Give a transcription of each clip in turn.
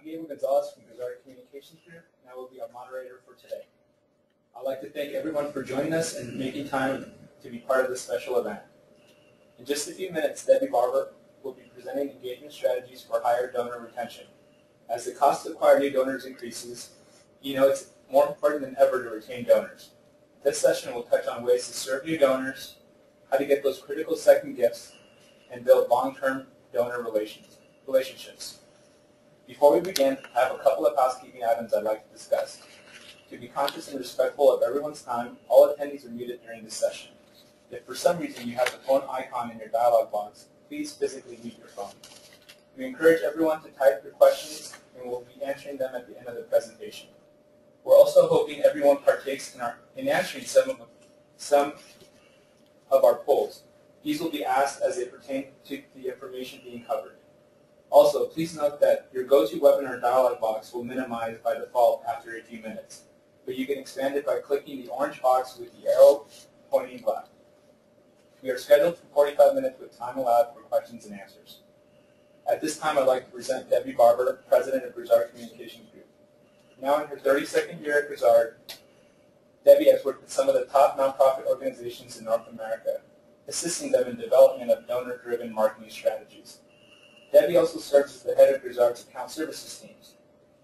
From Grizzard Communications Group, and I will be our moderator for today. I'd like to thank everyone for joining us and making time to be part of this special event. In just a few minutes, Debbi Barber will be presenting engagement strategies for higher donor retention. As the cost to acquire new donors increases, you know it's more important than ever to retain donors. This session will touch on ways to serve new donors, how to get those critical second gifts, and build long-term donor relationships. Before we begin, I have a couple of housekeeping items I'd like to discuss. To be conscious and respectful of everyone's time, all attendees are muted during this session. If for some reason you have the phone icon in your dialog box, please physically mute your phone. We encourage everyone to type your questions, and we'll be answering them at the end of the presentation. We're also hoping everyone partakes in answering some of our polls. These will be asked as they pertain to the information being covered. Also, please note that your GoToWebinar dialog box will minimize by default after a few minutes, but you can expand it by clicking the orange box with the arrow pointing left. We are scheduled for 45 minutes with time allowed for questions and answers. At this time, I'd like to present Debbi Barber, President of Grizzard Communications Group. Now in her 32nd year at Grizzard, Debbi has worked with some of the top nonprofit organizations in North America, assisting them in development of donor-driven marketing strategies. Debbi also serves as the head of Grizzard's account services teams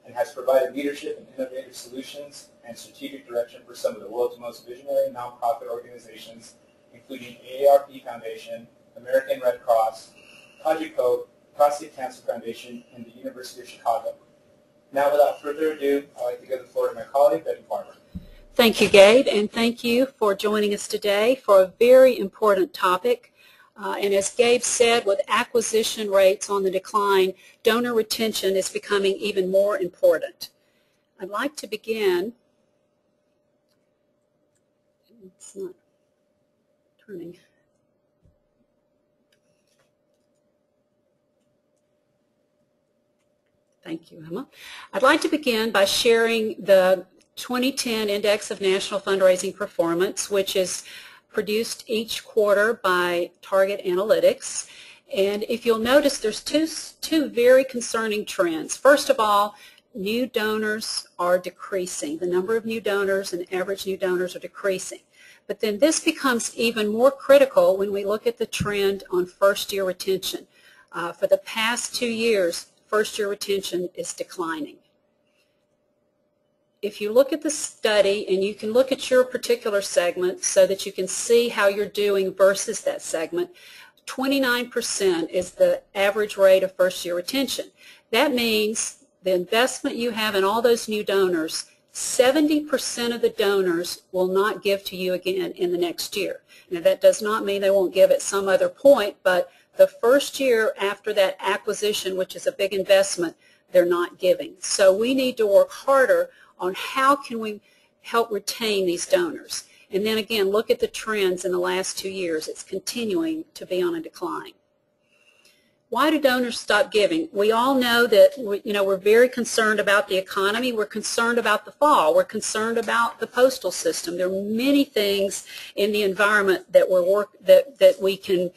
and has provided leadership and innovative solutions and strategic direction for some of the world's most visionary nonprofit organizations, including AARP Foundation, American Red Cross, Kajiko, Prostate Cancer Foundation, and the University of Chicago. Now, without further ado, I'd like to give the floor to my colleague, Debbi Barber. Thank you, Gabe, and thank you for joining us today for a very important topic. And as Gabe said, with acquisition rates on the decline, donor retention is becoming even more important. I'd like to begin. It's not turning. Thank you, Emma. I'd like to begin by sharing the 2010 Index of National Fundraising Performance, which is produced each quarter by Target Analytics. And if you'll notice, there's two very concerning trends. First of all, new donors are decreasing. The number of new donors and average new donors are decreasing. But then this becomes even more critical when we look at the trend on first-year retention. For the past 2 years, first-year retention is declining. If you look at the study, and you can look at your particular segment so that you can see how you're doing versus that segment, 29% is the average rate of first-year retention. That means the investment you have in all those new donors, 70% of the donors will not give to you again in the next year. Now, that does not mean they won't give at some other point, but the first year after that acquisition, which is a big investment, they're not giving. So we need to work harder on how can we help retain these donors. And then again, look at the trends in the last 2 years. It's continuing to be on a decline. Why do donors stop giving? We all know that we're very concerned about the economy. We're concerned about the fall. We're concerned about the postal system. There are many things in the environment that we can,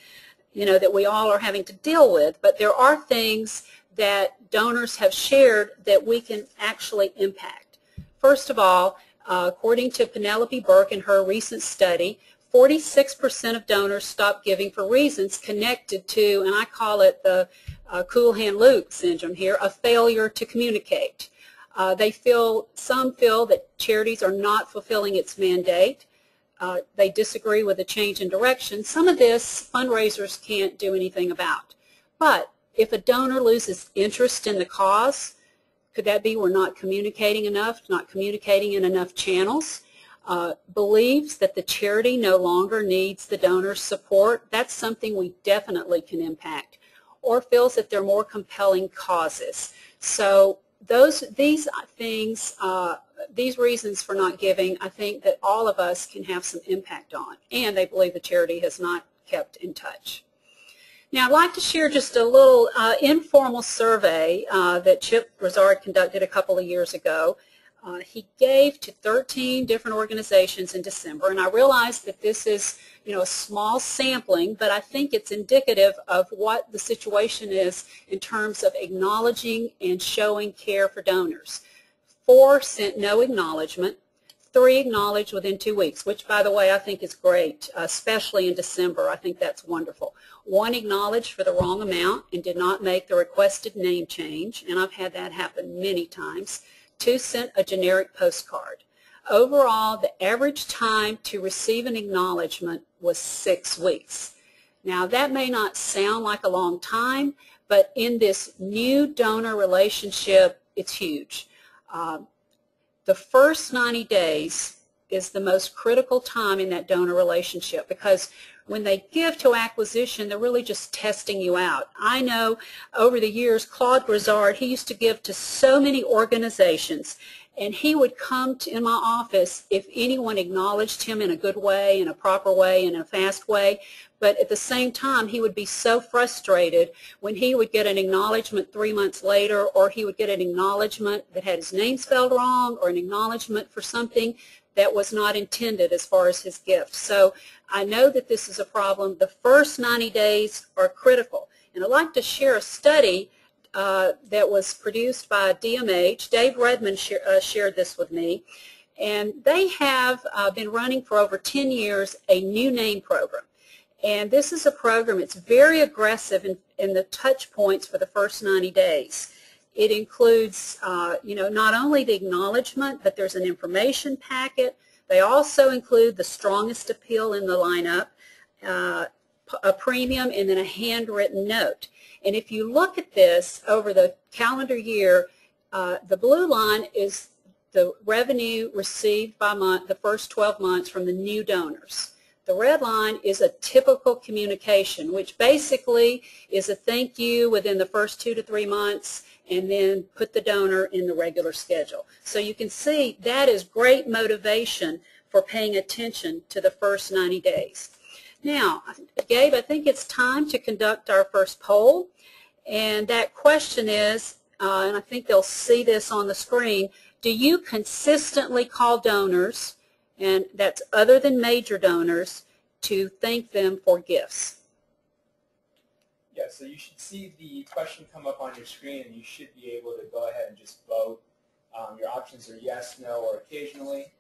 that we all are having to deal with. But there are things that donors have shared that we can actually impact. First of all, according to Penelope Burke in her recent study, 46% of donors stop giving for reasons connected to, and I call it the cool hand Luke syndrome here, a failure to communicate. Some feel that charities are not fulfilling its mandate. They disagree with a change in direction. Some of this fundraisers can't do anything about. But if a donor loses interest in the cause, could that be we're not communicating enough, not communicating in enough channels? Believes that the charity no longer needs the donor's support, that's something we definitely can impact. Or feels that there are more compelling causes. So these reasons for not giving, I think that all of us can have some impact on. And they believe the charity has not kept in touch. Now, I'd like to share just a little informal survey that Chip Grizzard conducted a couple of years ago. He gave to 13 different organizations in December, and I realize that this is, a small sampling, but I think it's indicative of what the situation is in terms of acknowledging and showing care for donors. 4 sent no acknowledgement. 3 acknowledged within 2 weeks, which, by the way, I think is great, especially in December. I think that's wonderful. 1 acknowledged for the wrong amount and did not make the requested name change, and I've had that happen many times. 2 sent a generic postcard. Overall, the average time to receive an acknowledgement was 6 weeks. Now, that may not sound like a long time, but in this new donor relationship, it's huge. The first 90 days is the most critical time in that donor relationship, because when they give to acquisition, they're really just testing you out. I know over the years, Claude Grizzard, he used to give to so many organizations, and he would come in my office if anyone acknowledged him in a good way, in a proper way, in a fast way. But at the same time, he would be so frustrated when he would get an acknowledgement 3 months later, or he would get an acknowledgement that had his name spelled wrong, or an acknowledgement for something that was not intended as far as his gift. So I know that this is a problem. The first 90 days are critical. And I'd like to share a study that was produced by DMH. Dave Redmond shared this with me. And they have been running for over 10 years a new name program. And this is a program, it's very aggressive in the touch points for the first 90 days. It includes, not only the acknowledgement, but there's an information packet. They also include the strongest appeal in the lineup, a premium, and then a handwritten note. And if you look at this over the calendar year, the blue line is the revenue received by month, the first 12 months from the new donors. The red line is a typical communication, which basically is a thank you within the first 2 to 3 months, and then put the donor in the regular schedule. So you can see that is great motivation for paying attention to the first 90 days. Now, Gabe, I think it's time to conduct our first poll, and that question is, and I think they'll see this on the screen, do you consistently call donors, and that's other than major donors, to thank them for gifts? Yeah, so you should see the question come up on your screen, and you should be able to go ahead and just vote. Your options are yes, no, or occasionally.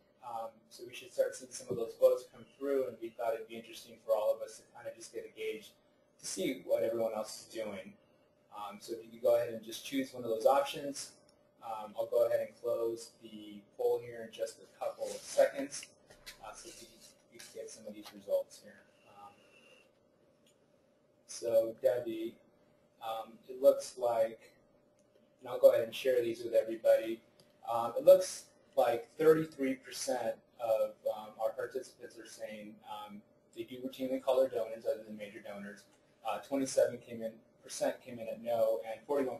So we should start seeing some of those votes come through, and we thought it would be interesting for all of us to kind of just get a gauge to see what everyone else is doing. So if you could go ahead and just choose one of those options. I'll go ahead and close the poll here in just a couple of seconds so you can get some of these results here. So Debbie, it looks like, and I'll go ahead and share these with everybody, it looks like 33% of our participants are saying they do routinely call their donors other than major donors. 27% came in at no, and 41%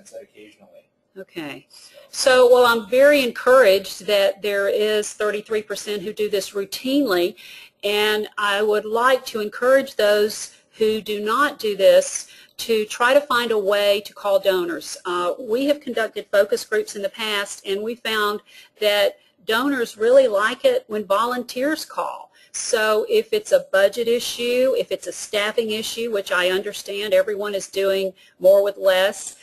said occasionally. Okay. So, well, I'm very encouraged that there is 33% who do this routinely, and I would like to encourage those who do not do this to try to find a way to call donors. We have conducted focus groups in the past, and we found that donors really like it when volunteers call. So if it's a budget issue, if it's a staffing issue, which I understand everyone is doing more with less,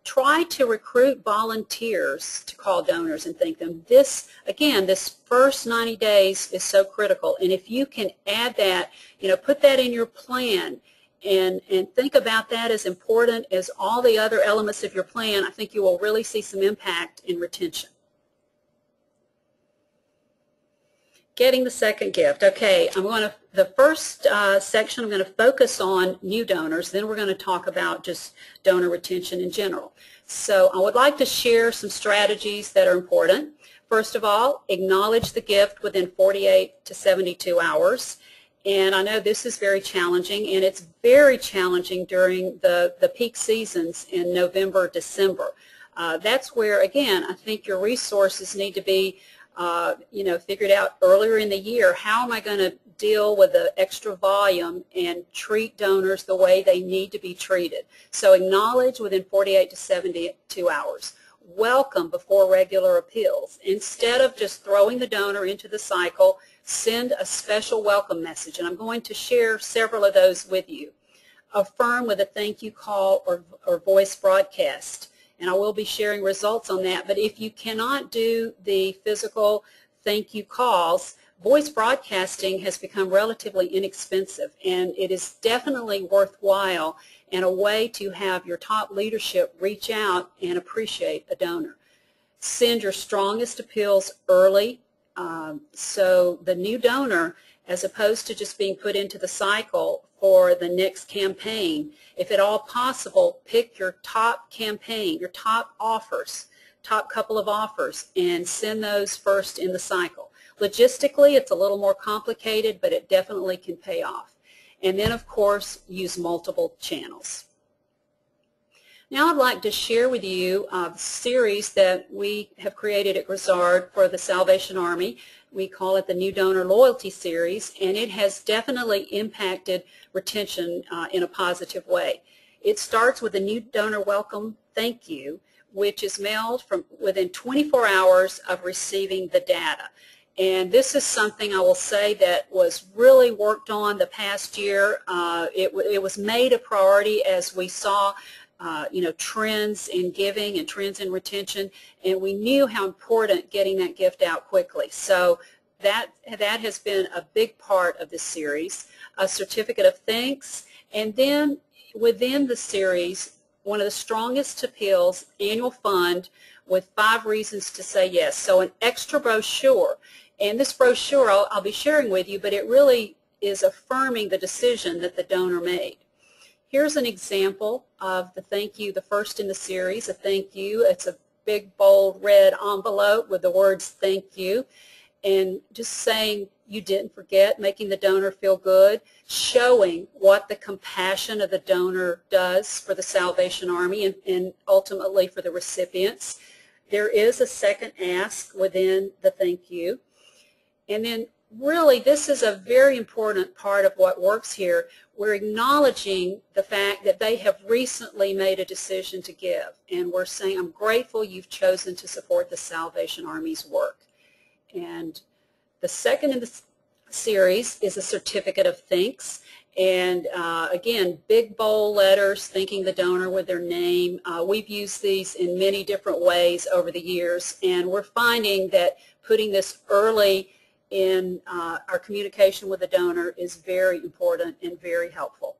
try to recruit volunteers to call donors and thank them. This, again, this first 90 days is so critical, and if you can add that, put that in your plan and think about that as important as all the other elements of your plan, I think you will really see some impact in retention. Getting the second gift. Okay, the first section I'm going to focus on new donors, then we're going to talk about just donor retention in general. So I would like to share some strategies that are important. First of all, acknowledge the gift within 48 to 72 hours. And I know this is very challenging, and it's very challenging during the peak seasons in November, December. That's where, again, I think your resources need to be figured out earlier in the year. How am I going to deal with the extra volume and treat donors the way they need to be treated? So acknowledge within 48 to 72 hours. welcome before regular appeals. Instead of just throwing the donor into the cycle, send a special welcome message, and I'm going to share several of those with you. Affirm with a thank you call or voice broadcast, and I will be sharing results on that. But if you cannot do the physical thank you calls, voice broadcasting has become relatively inexpensive, and it is definitely worthwhile and a way to have your top leadership reach out and appreciate a donor. Send your strongest appeals early, so the new donor, as opposed to just being put into the cycle for the next campaign, if at all possible, pick your top campaign, your top offers, top couple of offers, and send those first in the cycle. Logistically, it's a little more complicated, but it definitely can pay off. And then, of course, use multiple channels. Now I'd like to share with you a series that we have created at Grizzard for the Salvation Army. We call it the New Donor Loyalty Series, and it has definitely impacted retention in a positive way. It starts with a new donor welcome thank you, which is mailed from within 24 hours of receiving the data. And this is something I will say that was really worked on the past year. It was made a priority as we saw trends in giving and trends in retention, and we knew how important getting that gift out quickly. So that has been a big part of this series. A certificate of thanks, and then within the series, one of the strongest appeals, annual fund with 5 reasons to say yes. So an extra brochure. And this brochure I'll be sharing with you, but it really is affirming the decision that the donor made. Here's an example of the thank you, the first in the series, a thank you. It's a big, bold, red envelope with the words thank you, and just saying you didn't forget, making the donor feel good, showing what the compassion of the donor does for the Salvation Army and ultimately for the recipients. There is a second ask within the thank you. And then really this is a very important part of what works here. We're acknowledging the fact that they have recently made a decision to give, and we're saying, I'm grateful you've chosen to support the Salvation Army's work. And the second in the series is a certificate of thanks, and again, big bold letters thanking the donor with their name. We've used these in many different ways over the years, and we're finding that putting this early in our communication with the donor is very important and very helpful.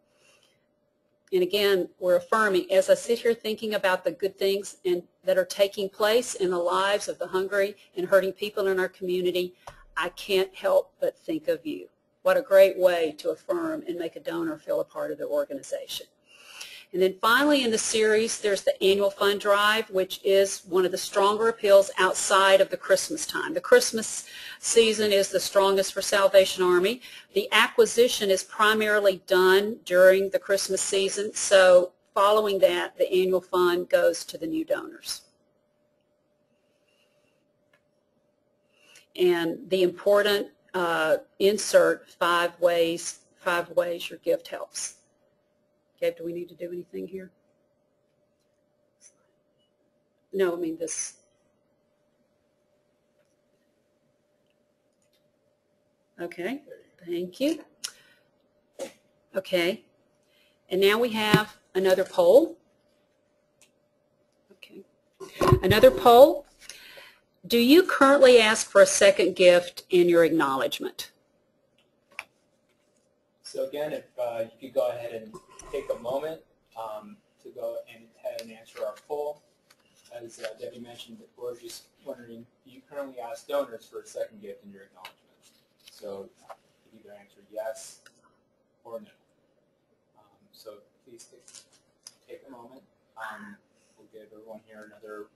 And again, we're affirming, as I sit here thinking about the good things that are taking place in the lives of the hungry and hurting people in our community, I can't help but think of you. What a great way to affirm and make a donor feel a part of the organization. And then finally in the series, there's the annual fund drive, which is one of the stronger appeals outside of the Christmas time. The Christmas season is the strongest for Salvation Army. The acquisition is primarily done during the Christmas season, so following that, the annual fund goes to the new donors. And the important insert 5 ways your gift helps. Gabe, do we need to do anything here? No, I mean this. Okay, thank you. Okay, and now we have another poll. Okay, another poll. Do you currently ask for a second gift in your acknowledgement? So again, if you could go ahead and take a moment to go ahead and answer our poll. As Debbie mentioned, we're just wondering, do you currently ask donors for a second gift in your acknowledgement? So you can either answer yes or no. So please take a moment. We'll give everyone here another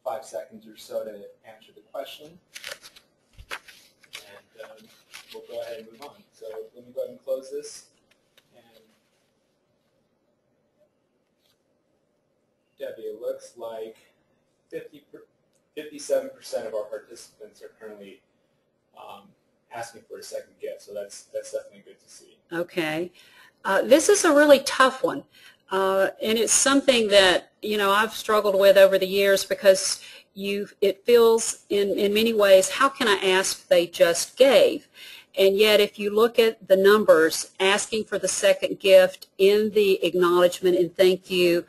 5 seconds or so to answer the question. And we'll go ahead and move on. So let me go ahead and close this. And Debbie, it looks like 57% of our participants are currently asking for a second gift. So that's definitely good to see. Okay. This is a really tough one. And it's something that, you know, I've struggled with over the years because it feels in many ways, how can I ask if they just gave? And yet if you look at the numbers, asking for the second gift in the acknowledgement and thank you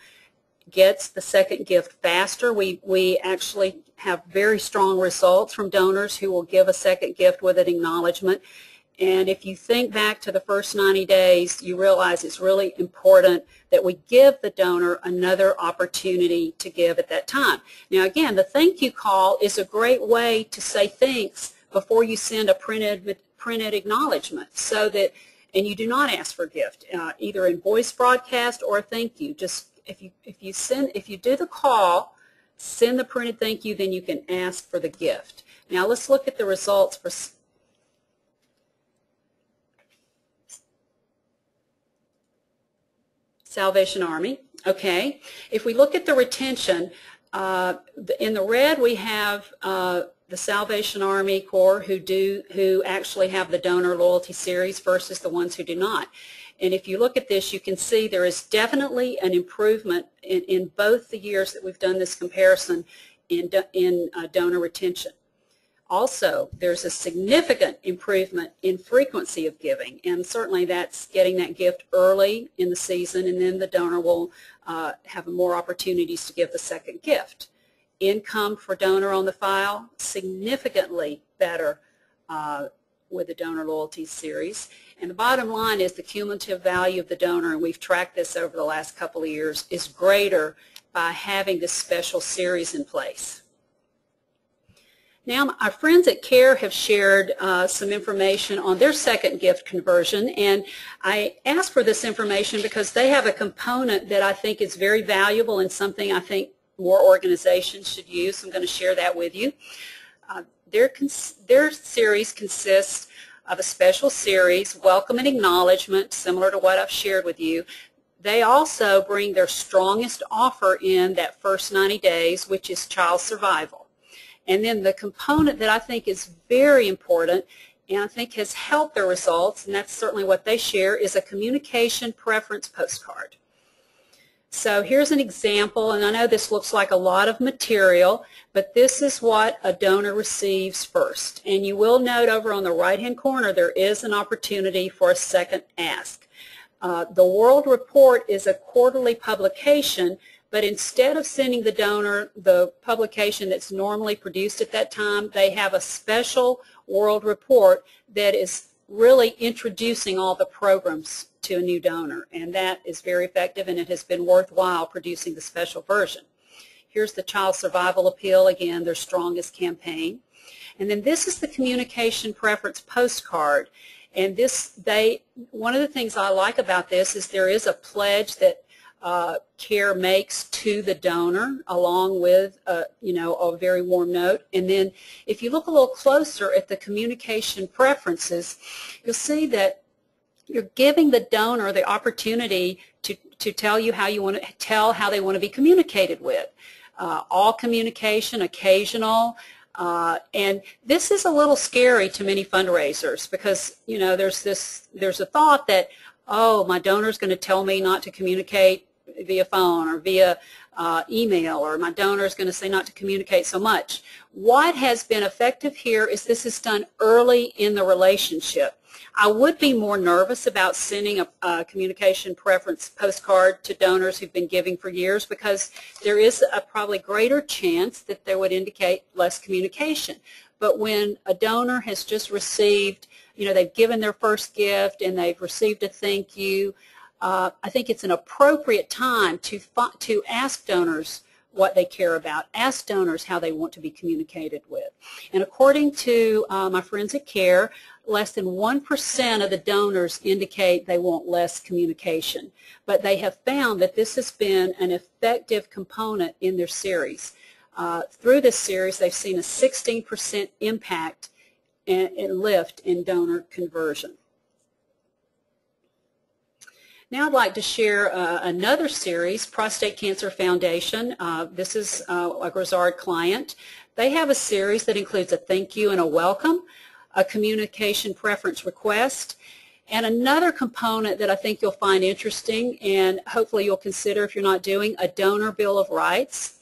gets the second gift faster. We actually have very strong results from donors who will give a second gift with an acknowledgement. And if you think back to the first 90 days, you realize it's really important that we give the donor another opportunity to give at that time. Now again, the thank you call is a great way to say thanks before you send a printed acknowledgement, so that, and you do not ask for a gift, either in voice broadcast or a thank you. Just if you do the call, send the printed thank you, then you can ask for the gift. Now let's look at the results for Salvation Army. Okay, if we look at the retention, in the red we have the Salvation Army Corps who actually have the donor loyalty series versus the ones who do not. And if you look at this, you can see there is definitely an improvement in both the years that we've done this comparison in donor retention. Also, there's a significant improvement in frequency of giving, and certainly that's getting that gift early in the season, and then the donor will have more opportunities to give the second gift. Income for donor on the file, significantly better with the donor loyalty series. And the bottom line is the cumulative value of the donor, and we've tracked this over the last couple of years, is greater by having this special series in place. Now, our friends at CARE have shared some information on their second gift conversion, and I asked for this information because they have a component that I think is very valuable and something I think more organizations should use. I'm going to share that with you. Their series consists of a special series, welcome and acknowledgement, similar to what I've shared with you. They also bring their strongest offer in that first 90 days, which is child survival. And then the component that I think is very important and I think has helped their results, and that's certainly what they share, is a communication preference postcard. So here's an example, and I know this looks like a lot of material, but this is what a donor receives first. And you will note over on the right-hand corner there is an opportunity for a second ask. The World Report is a quarterly publication, but instead of sending the donor the publication that's normally produced at that time, they have a special World Report that is really introducing all the programs to a new donor, and that is very effective, and it has been worthwhile producing the special version. Here's the Child Survival Appeal, again, their strongest campaign. And then this is the Communication Preference Postcard, and one of the things I like about this is there is a pledge that CARE makes to the donor along with a very warm note. And then if you look a little closer at the communication preferences, you'll see that you're giving the donor the opportunity to tell you how they want to be communicated with. All communication, occasional, and this is a little scary to many fundraisers because there's a thought that, oh, my donor's going to tell me not to communicate via phone or via email, or my donor is going to say not to communicate so much. What has been effective here is this is done early in the relationship. I would be more nervous about sending a communication preference postcard to donors who've been giving for years because there is a probably greater chance that they would indicate less communication. But when a donor has just received, they've given their first gift and they've received a thank you, I think it's an appropriate time to ask donors what they care about, ask donors how they want to be communicated with. And according to my friends at CARE, less than 1% of the donors indicate they want less communication. But they have found that this has been an effective component in their series. Through this series, they've seen a 16% impact and lift in donor conversion. Now I'd like to share another series, Prostate Cancer Foundation. This is a Grizzard client. They have a series that includes a thank you and a welcome, a communication preference request, And another component that I think you'll find interesting, and hopefully you'll consider if you're not doing, a donor bill of rights.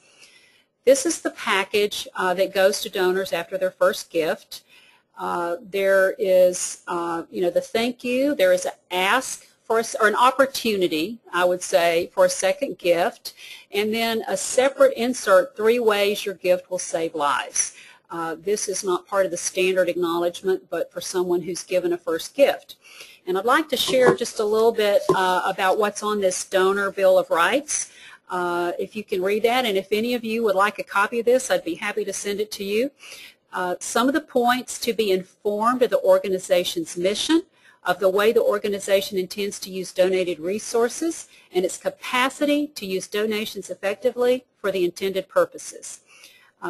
This is the package that goes to donors after their first gift. There is, the thank you. There is an ask for or an opportunity, I would say, for a second gift, and then a separate insert, 3 ways your gift will save lives. This is not part of the standard acknowledgement, but for someone who's given a first gift. And I'd like to share just a little bit about what's on this donor bill of rights. If you can read that, and if any of you would like a copy of this, I'd be happy to send it to you. Some of the points to be informed of the organization's mission, of the way the organization intends to use donated resources, and its capacity to use donations effectively for the intended purposes.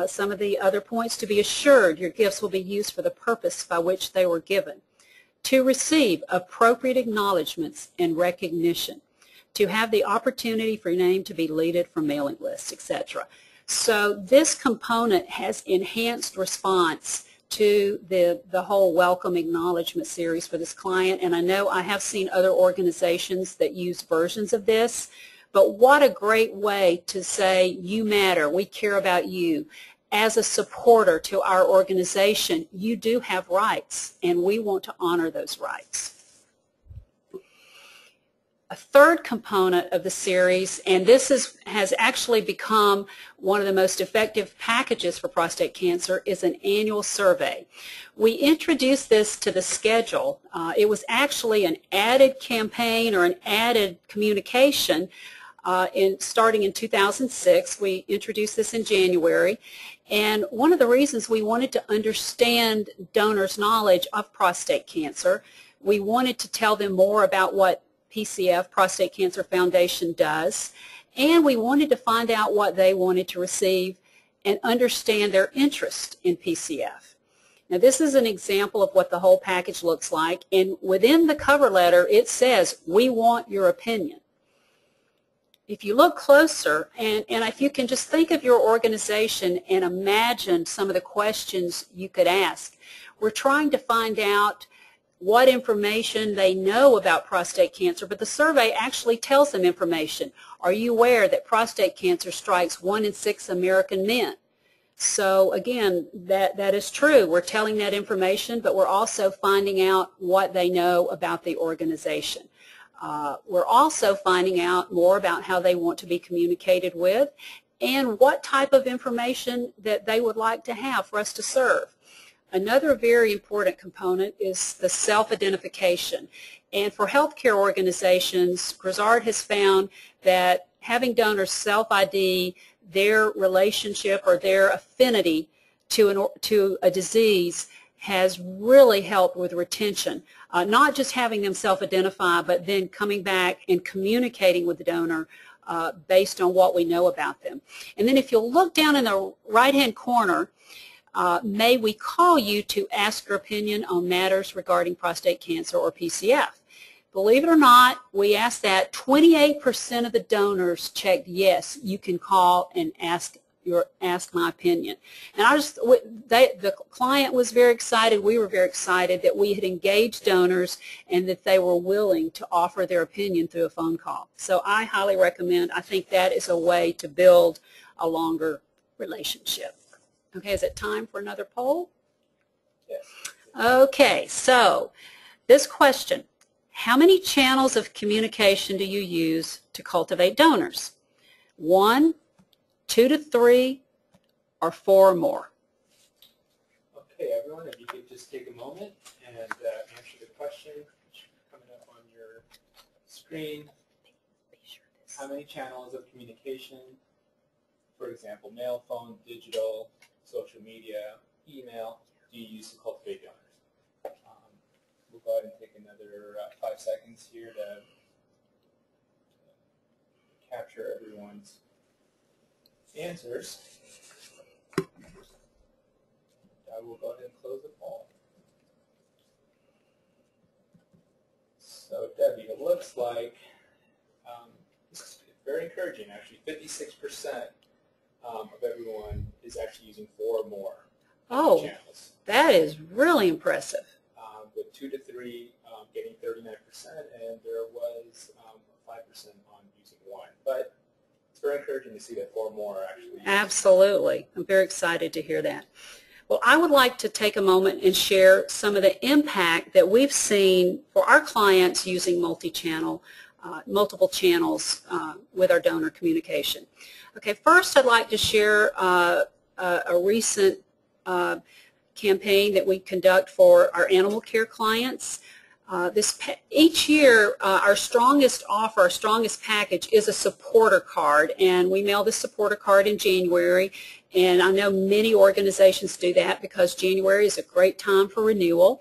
Some of the other points: to be assured your gifts will be used for the purpose by which they were given. To receive appropriate acknowledgments and recognition. To have the opportunity for your name to be deleted from mailing lists, etc. So this component has enhanced response to the whole welcome acknowledgement series for this client, and I know I have seen other organizations that use versions of this, but what a great way to say, you matter, we care about you. As a supporter to our organization, you do have rights, and we want to honor those rights. A third component of the series, and this has actually become one of the most effective packages for prostate cancer, is an annual survey. We introduced this to the schedule. It was actually an added campaign or an added communication starting in 2006. We introduced this in January, and one of the reasons we wanted to understand donors' knowledge of prostate cancer, we wanted to tell them more about what PCF, Prostate Cancer Foundation, does, and we wanted to find out what they wanted to receive and understand their interest in PCF. Now, this is an example of what the whole package looks like, and within the cover letter it says, we want your opinion. If you look closer, and if you can just think of your organization and imagine some of the questions you could ask, we're trying to find out what information they know about prostate cancer, but the survey actually tells them information. Are you aware that prostate cancer strikes 1 in 6 American men? So again, that is true. We're telling that information, but we're also finding out what they know about the organization. We're also finding out more about how they want to be communicated with and what type of information that they would like to have for us to serve. Another very important component is the self-identification. And for healthcare organizations, Grizzard has found that having donors self-ID their relationship or their affinity to a disease has really helped with retention. Not just having them self-identify, but then coming back and communicating with the donor based on what we know about them. And then if you'll look down in the right-hand corner, may we call you to ask your opinion on matters regarding prostate cancer or PCF. Believe it or not, we asked that. 28% of the donors checked yes, you can call and ask my opinion. And the client was very excited, we were very excited that we had engaged donors and that they were willing to offer their opinion through a phone call. So I highly recommend, I think that is a way to build a longer relationship. Okay, is it time for another poll? Yes. Okay, so this question, how many channels of communication do you use to cultivate donors? 1, 2 to 3, or 4 or more? Okay, everyone, if you could just take a moment and answer the question, which is coming up on your screen. How many channels of communication, for example, mail, phone, digital, social media, email, do you use to cultivate donors? We'll go ahead and take another 5 seconds here to capture everyone's answers. I will go ahead and close the poll. So Debbie, it looks like this is very encouraging actually. 56% of everyone is actually using 4 or more channels. That is really impressive. With 2 to 3 getting 39%, and there was 5% on using one. But it's very encouraging to see that 4 more are actually. Absolutely. I'm very excited to hear that. Well, I would like to take a moment and share some of the impact that we've seen for our clients using multi-channel, multiple channels with our donor communication. Okay, first I'd like to share a recent campaign that we conduct for our animal care clients. Each year, our strongest offer, our strongest package is a supporter card, and we mail the supporter card in January, and I know many organizations do that because January is a great time for renewal.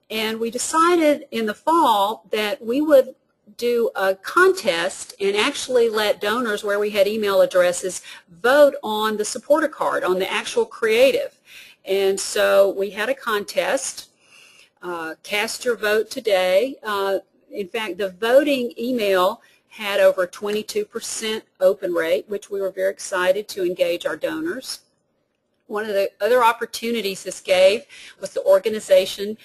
And we decided in the fall that we would do a contest and actually let donors, where we had email addresses, vote on the supporter card, on the actual creative. And so we had a contest. Cast your vote today. In fact, the voting email had over 22% open rate, which we were very excited to engage our donors. One of the other opportunities this gave was the organization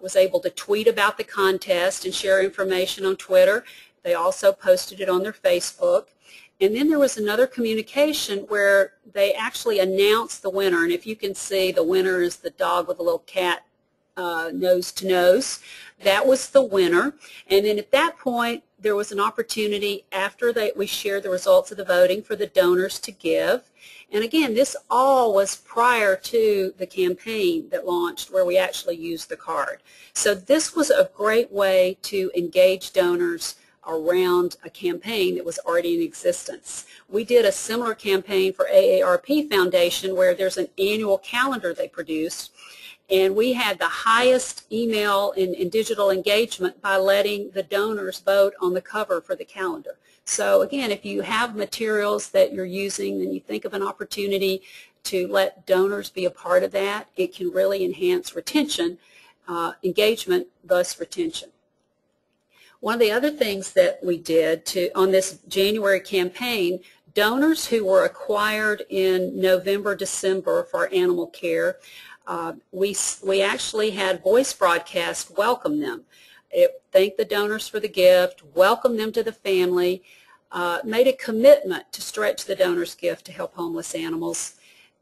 was able to tweet about the contest and share information on Twitter. They also posted it on their Facebook. And then there was another communication where they actually announced the winner. And if you can see, the winner is the dog with a little cat nose to nose. That was the winner. And then at that point, there was an opportunity after we shared the results of the voting for the donors to give. And again, this all was prior to the campaign that launched where we actually used the card. So this was a great way to engage donors around a campaign that was already in existence. We did a similar campaign for AARP Foundation where there's an annual calendar they produced, and we had the highest email and digital engagement by letting the donors vote on the cover for the calendar. So again, if you have materials that you're using and you think of an opportunity to let donors be a part of that, it can really enhance retention, engagement, thus retention. One of the other things that we did on this January campaign, donors who were acquired in November, December for animal care, we actually had voice broadcasts welcome them. Thank the donors for the gift, welcome them to the family, made a commitment to stretch the donor's gift to help homeless animals,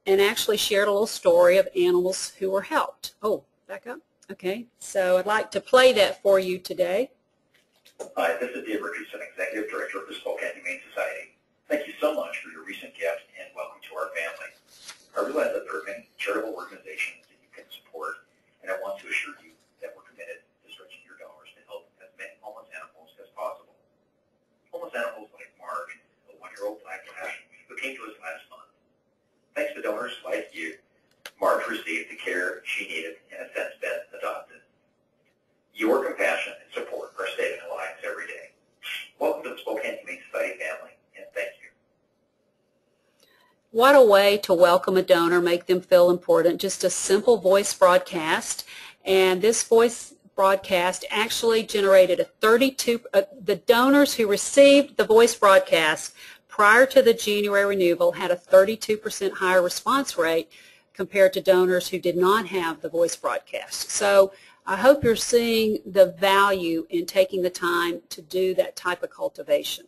and actually shared a little story of animals who were helped. Oh, back up. Okay, so I'd like to play that for you today. Hi, this is Dave Richardson, Executive Director of the Spokane Humane Society. Thank you so much for your recent gift and welcome to our family. I realize that there are many charitable organizations that you can support, and I want to assure you that we're committed to stretching your dollars to help as many homeless animals as possible. Homeless animals like Marge, a 1-year-old black cat, who came to us last month. Thanks to donors like you, Marge received the care she needed and has since been adopted. Your compassion and support are saving lives every day. Welcome to the Spokane Humane Society family, and thank you. What a way to welcome a donor, make them feel important. Just a simple voice broadcast. And this voice broadcast actually generated the donors who received the voice broadcast prior to the January renewal had a 32% higher response rate compared to donors who did not have the voice broadcast. So I hope you're seeing the value in taking the time to do that type of cultivation.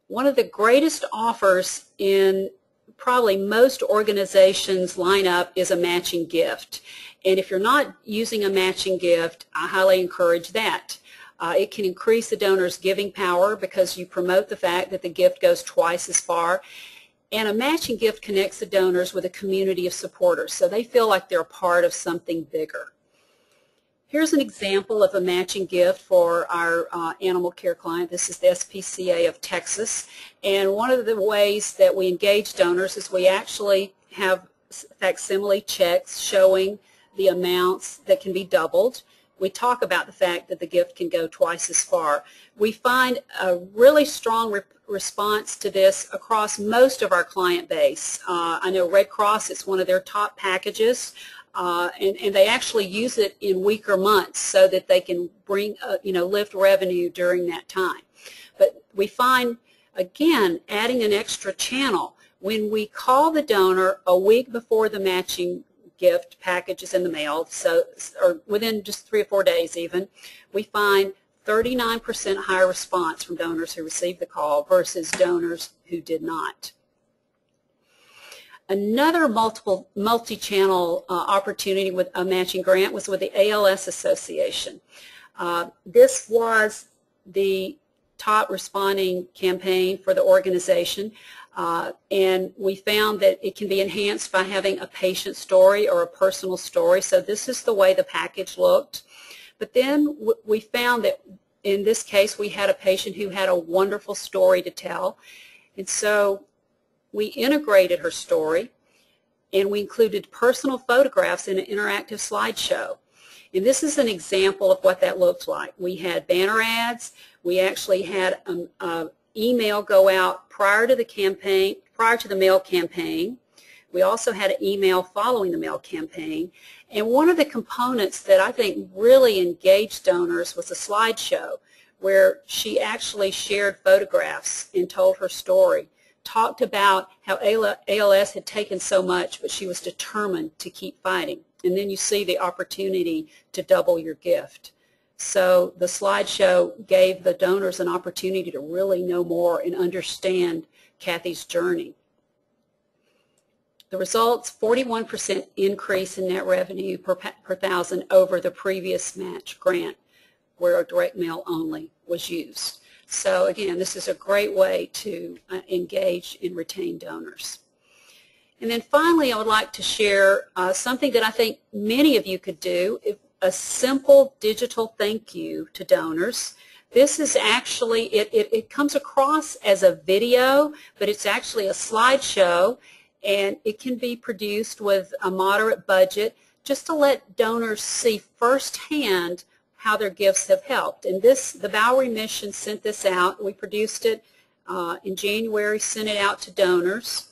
One of the greatest offers in probably most organizations' lineup is a matching gift. And if you're not using a matching gift, I highly encourage that. It can increase the donor's giving power because you promote the fact that the gift goes twice as far. And a matching gift connects the donors with a community of supporters, so they feel like they're a part of something bigger. Here's an example of a matching gift for our animal care client. This is the SPCA of Texas. And one of the ways that we engage donors is we actually have facsimile checks showing the amounts that can be doubled. We talk about the fact that the gift can go twice as far. We find a really strong response to this across most of our client base. I know Red Cross, it's one of their top packages, and they actually use it in weaker months so that they can bring, lift revenue during that time. But we find, again, adding an extra channel. When we call the donor a week before the matching gift packages in the mail, or within just 3 or 4 days even, we find 39% higher response from donors who received the call versus donors who did not. Another multi-channel opportunity with a matching grant was with the ALS Association. This was the top responding campaign for the organization, and we found that it can be enhanced by having a patient story or a personal story. So this is the way the package looked. But then we found that in this case we had a patient who had a wonderful story to tell, and so we integrated her story and we included personal photographs in an interactive slideshow. And this is an example of what that looked like. We had banner ads. We actually had an email go out prior to the campaign, prior to the mail campaign. We also had an email following the mail campaign. And one of the components that I think really engaged donors was a slideshow where she actually shared photographs and told her story, talked about how ALS had taken so much, but she was determined to keep fighting. And then you see the opportunity to double your gift. So the slideshow gave the donors an opportunity to really know more and understand Kathy's journey. The results, 41% increase in net revenue per thousand over the previous match grant where a direct mail only was used. So again, this is a great way to engage and retain donors. And then finally, I would like to share something that I think many of you could do, a simple digital thank you to donors. This is actually, it comes across as a video, but it's actually a slideshow, and it can be produced with a moderate budget just to let donors see firsthand how their gifts have helped. And this, the Bowery Mission sent this out. We produced it in January, sent it out to donors.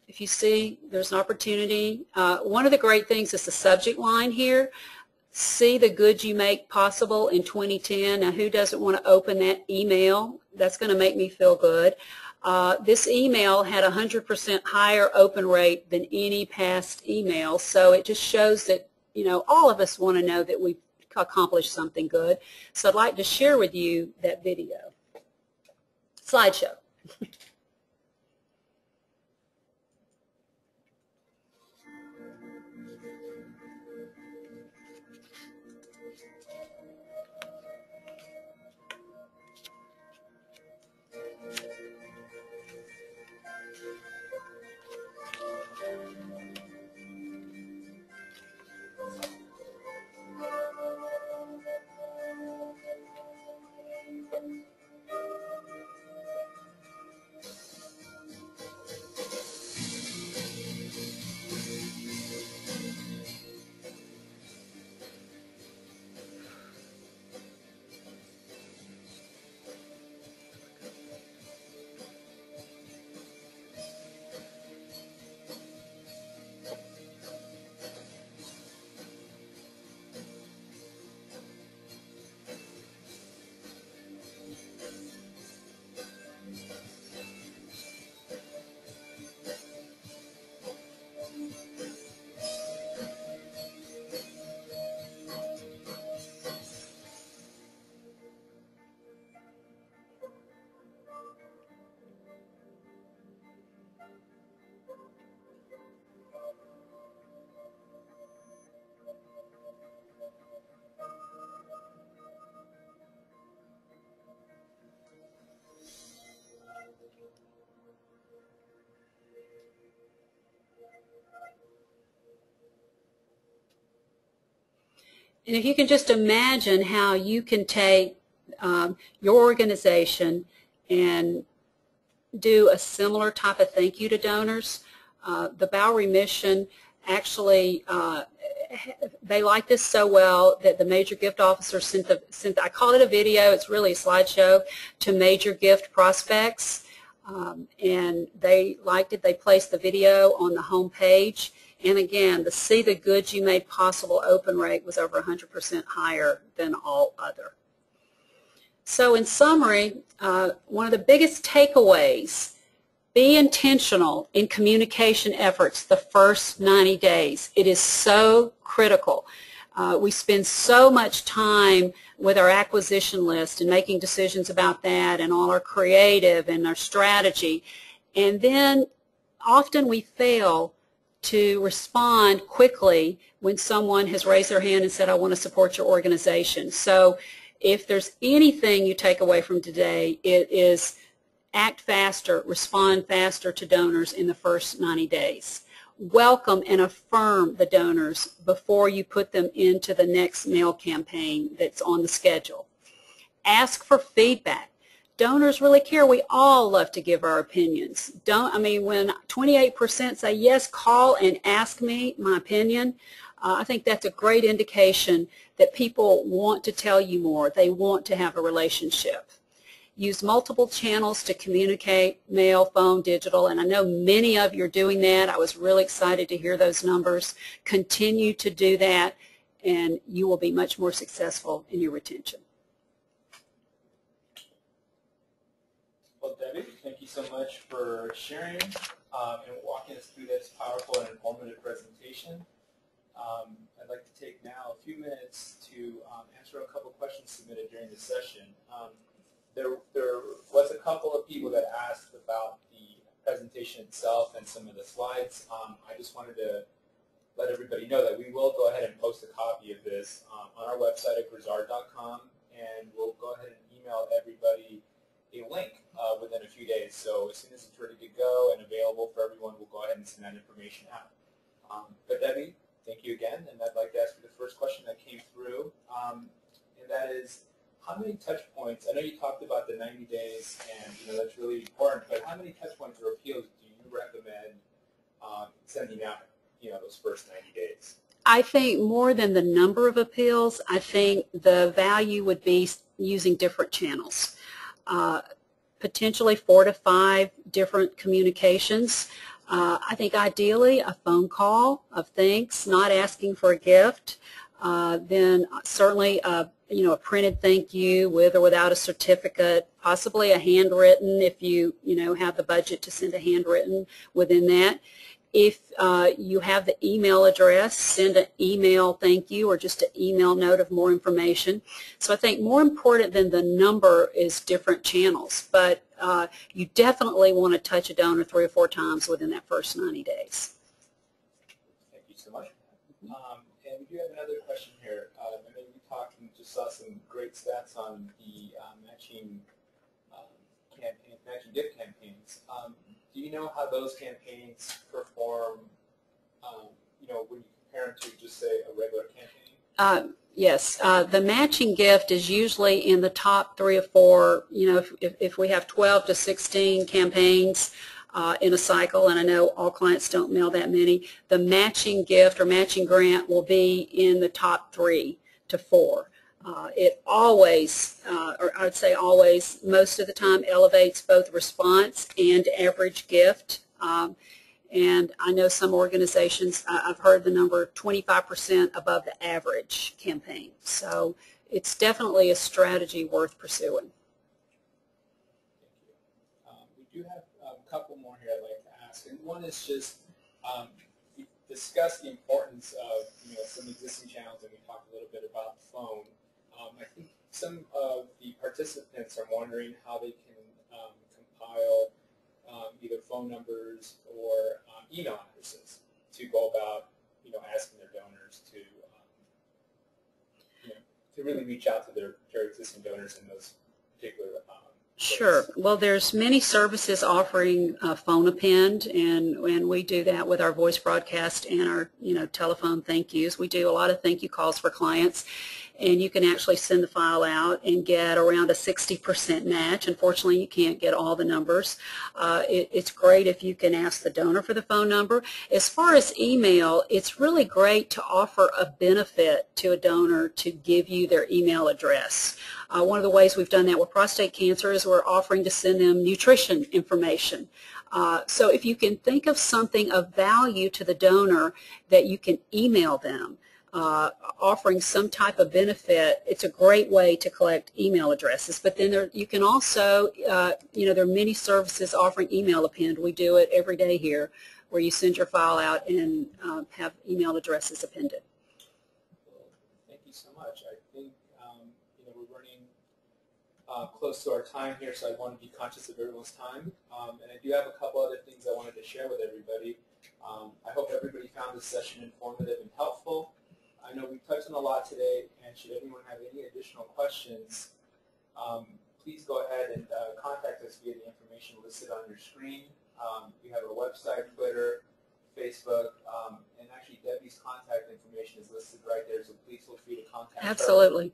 If you see, there's an opportunity. One of the great things is the subject line here. See the good you make possible in 2010. Now, who doesn't want to open that email? That's going to make me feel good. This email had a 100% higher open rate than any past email, so it just shows that, you know, all of us want to know that we've accomplished something good. So I'd like to share with you that video. Slideshow. And if you can just imagine how you can take your organization and do a similar type of thank you to donors. The Bowery Mission actually, they like this so well that the major gift officer sent, I call it a video, it's really a slideshow, to major gift prospects. And they liked it. They placed the video on the home page. And again, the See the Good You Made Possible open rate was over 100% higher than all other. So in summary, one of the biggest takeaways Be intentional in communication efforts the first 90 days. It is so critical. We spend so much time with our acquisition list and making decisions about that and all our creative and our strategy. And then often we fail to respond quickly when someone has raised their hand and said, I want to support your organization. So if there's anything you take away from today, it is act faster, respond faster to donors in the first 90 days. Welcome and affirm the donors before you put them into the next mail campaign that's on the schedule. Ask for feedback. Donors really care. We all love to give our opinions. When 28% say yes, call and ask me my opinion, I think that's a great indication that people want to tell you more. They want to have a relationship. Use multiple channels to communicate, mail, phone, digital, and I know many of you are doing that. I was really excited to hear those numbers. Continue to do that, and you will be much more successful in your retention. Well, Debbie, thank you so much for sharing and walking us through this powerful and informative presentation. I'd like to take now a few minutes to answer a couple questions submitted during the session. There was a couple of people that asked about the presentation itself and some of the slides. I just wanted to let everybody know that we will go ahead and post a copy of this on our website at grizzard.com, and we'll go ahead and email everybody a link within a few days. So as soon as it's ready to go and available for everyone, we'll go ahead and send that information out. But Debbie, thank you again, and I'd like to ask you the first question that came through, and that is, how many touch points, I know you talked about the 90 days, and that's really important, but how many touch points or appeals do you recommend sending out, those first 90 days? I think more than the number of appeals, I think the value would be using different channels. Potentially 4 to 5 different communications. I think ideally a phone call of thanks, not asking for a gift. Then certainly a printed thank you with or without a certificate, possibly a handwritten if you have the budget to send a handwritten within that. If you have the email address, send an email thank you or just an email note of more information. So I think more important than the number is different channels, but you definitely want to touch a donor 3 or 4 times within that first 90 days. Thank you so much. And we do have another question here. I know we talked and just saw some great stats on the matching gift campaigns. Do you know how those campaigns perform, when you compare them to just, say, a regular campaign? Yes. The matching gift is usually in the top 3 or 4, if we have 12 to 16 campaigns in a cycle, and I know all clients don't mail that many, the matching gift or matching grant will be in the top 3 to 4. It always, or I would say always, most of the time elevates both response and average gift. And I know some organizations, I've heard the number 25% above the average campaign. So it's definitely a strategy worth pursuing. Thank you. We do have a couple more here I'd like to ask. And one is just, we discussed the importance of some existing channels, and we talked a little bit about the phone. I think some of the participants are wondering how they can compile either phone numbers or email addresses to go about, asking their donors to really reach out to their existing donors in those particular Sure. Well, there's many services offering phone append, and we do that with our voice broadcast and our telephone thank yous. We do a lot of thank you calls for clients, and you can actually send the file out and get around a 60% match. Unfortunately, you can't get all the numbers. It's great if you can ask the donor for the phone number. As far as email, it's really great to offer a benefit to a donor to give you their email address. One of the ways we've done that with prostate cancer is we're offering to send them nutrition information. So if you can think of something of value to the donor that you can email them, offering some type of benefit, it's a great way to collect email addresses. But then you can also, there are many services offering email append. We do it every day here, where you send your file out and have email addresses appended. Well, thank you so much. I think we're running close to our time here, so I want to be conscious of everyone's time. And I do have a couple other things I wanted to share with everybody. I hope everybody found this session informative and helpful. I know we touched on a lot today, and should anyone have any additional questions, please go ahead and contact us via the information listed on your screen. We have our website, Twitter, Facebook, and actually Debbie's contact information is listed right there, so please feel free to contact her. Absolutely.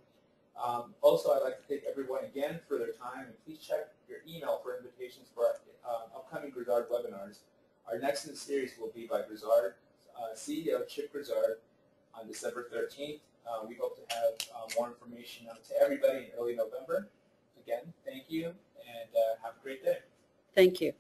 Also, I'd like to thank everyone again for their time, and please check your email for invitations for our upcoming Grizzard webinars. Our next in the series will be by Grizzard CEO Chip Grizzard on December 13th. We hope to have more information out to everybody in early November. Again, thank you, and have a great day. Thank you.